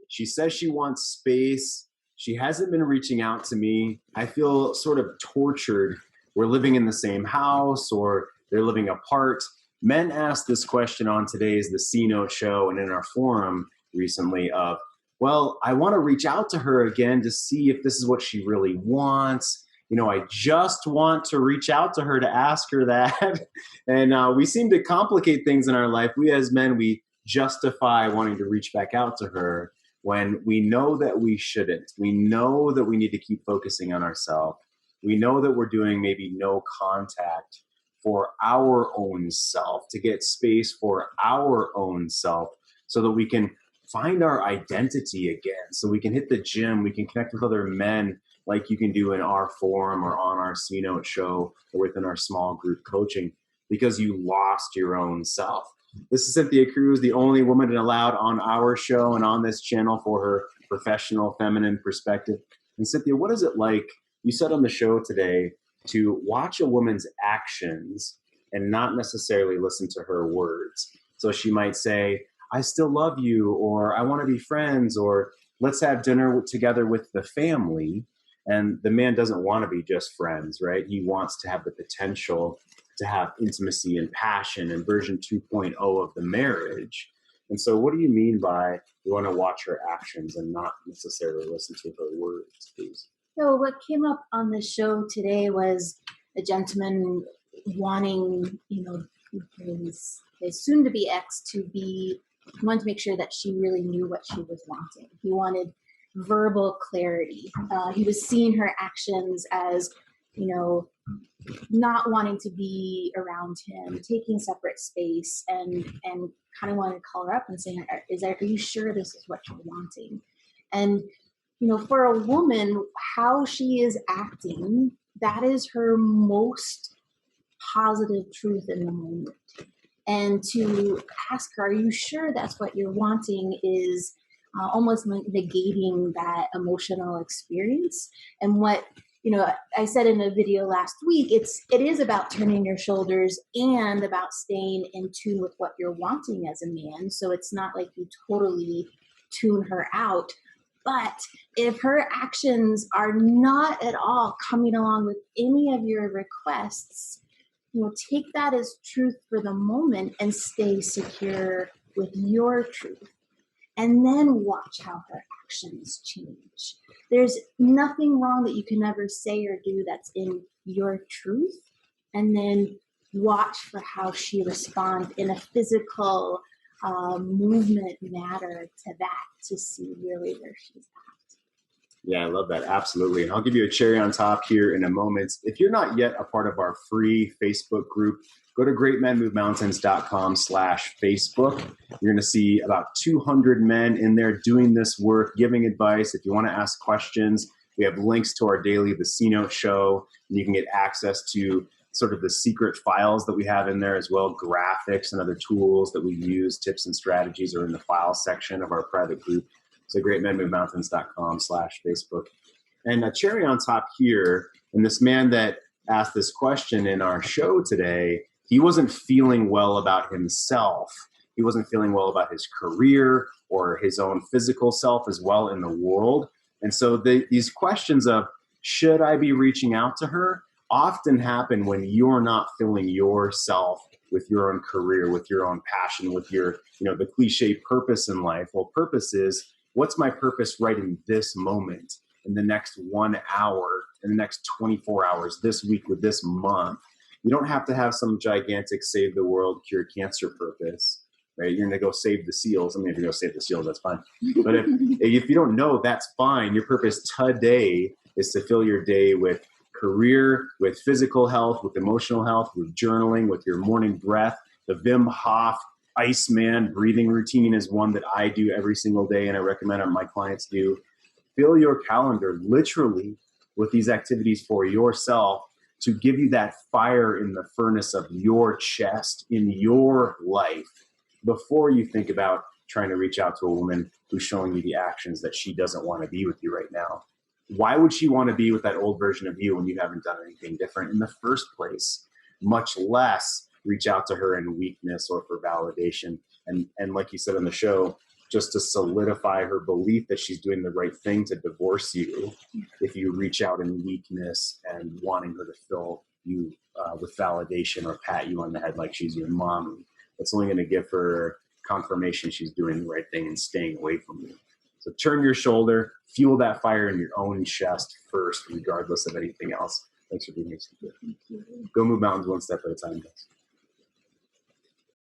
She says she wants space. She hasn't been reaching out to me. I feel sort of tortured. We're living in the same house or they're living apart. Men asked this question on today's The C Note Show and in our forum recently of, well, I want to reach out to her again to see if this is what she really wants. I just want to reach out to her to ask her that. And we seem to complicate things in our life. We as men, we justify wanting to reach back out to her when we know that we shouldn't. We know that we need to keep focusing on ourselves. We know that we're doing maybe no contact for our own self, to get space for our own self so that we can find our identity again, so we can hit the gym, we can connect with other men like you can do in our forum or on our C Note show or within our small group coaching, because you lost your own self. This is Cynthia Cruz, the only woman allowed on our show and on this channel for her professional feminine perspective. And Cynthia, what is it like, you said on the show today, to watch a woman's actions and not necessarily listen to her words? So she might say, I still love you, or I want to be friends, or let's have dinner together with the family. And the man doesn't want to be just friends, right? He wants to have the potential to have intimacy and passion and version 2.0 of the marriage. And so what do you mean by you want to watch her actions and not necessarily listen to her words, please? So what came up on the show today was a gentleman wanting, his soon-to-be ex to wanted to make sure that she really knew what she was wanting. He wanted verbal clarity. He was seeing her actions as, not wanting to be around him, taking separate space, and kind of wanted to call her up and saying, are you sure this is what you're wanting? And for a woman, how she is acting, that is her most positive truth in the moment. And to ask her, are you sure that's what you're wanting, is almost negating that emotional experience. And what, I said in a video last week, it is about turning your shoulders and about staying in tune with what you're wanting as a man. So it's not like you totally tune her out. But if her actions are not at all coming along with any of your requests, take that as truth for the moment and stay secure with your truth. And then watch how her actions change. There's nothing wrong that you can ever say or do that's in your truth. And then watch for how she responds in a physical movement matter to that, to see really where she's at. Yeah, I love that. Absolutely. And I'll give you a cherry on top here in a moment. If you're not yet a part of our free Facebook group, go to greatmenmovemountains.com/Facebook. You're going to see about 200 men in there doing this work, giving advice. If you want to ask questions, we have links to our daily The C Note show, and you can get access to sort of the secret files that we have in there as well, graphics and other tools that we use, tips and strategies are in the file section of our private group. So greatmenmovemountains.com/Facebook. And a cherry on top here, and this man that asked this question in our show today, he wasn't feeling well about himself. He wasn't feeling well about his career or his own physical self as well in the world. And so these questions of, should I be reaching out to her, often happen when you're not filling yourself with your own career, with your own passion, with your, the cliche purpose in life. Well, purpose is, what's my purpose right in this moment, in the next 1 hour, in the next 24 hours, this week, with this month? You don't have to have some gigantic save the world, cure cancer purpose, right? You're going to go save the seals. I mean, if you go save the seals, that's fine. But if you don't know, that's fine. Your purpose today is to fill your day with career, with physical health, with emotional health, with journaling, with your morning breath. The Wim Hof Iceman breathing routine is one that I do every single day, and I recommend my clients do. Fill your calendar literally with these activities for yourself to give you that fire in the furnace of your chest in your life before you think about trying to reach out to a woman who's showing you the actions that she doesn't want to be with you right now. Why would she want to be with that old version of you when you haven't done anything different in the first place? Much less reach out to her in weakness or for validation. And like you said on the show, just to solidify her belief that she's doing the right thing to divorce you if you reach out in weakness and wanting her to fill you with validation or pat you on the head like she's your mom. It's only going to give her confirmation she's doing the right thing and staying away from you. So turn your shoulder, fuel that fire in your own chest first, regardless of anything else. Thanks for being here. Thank you. Go move mountains one step at a time, guys.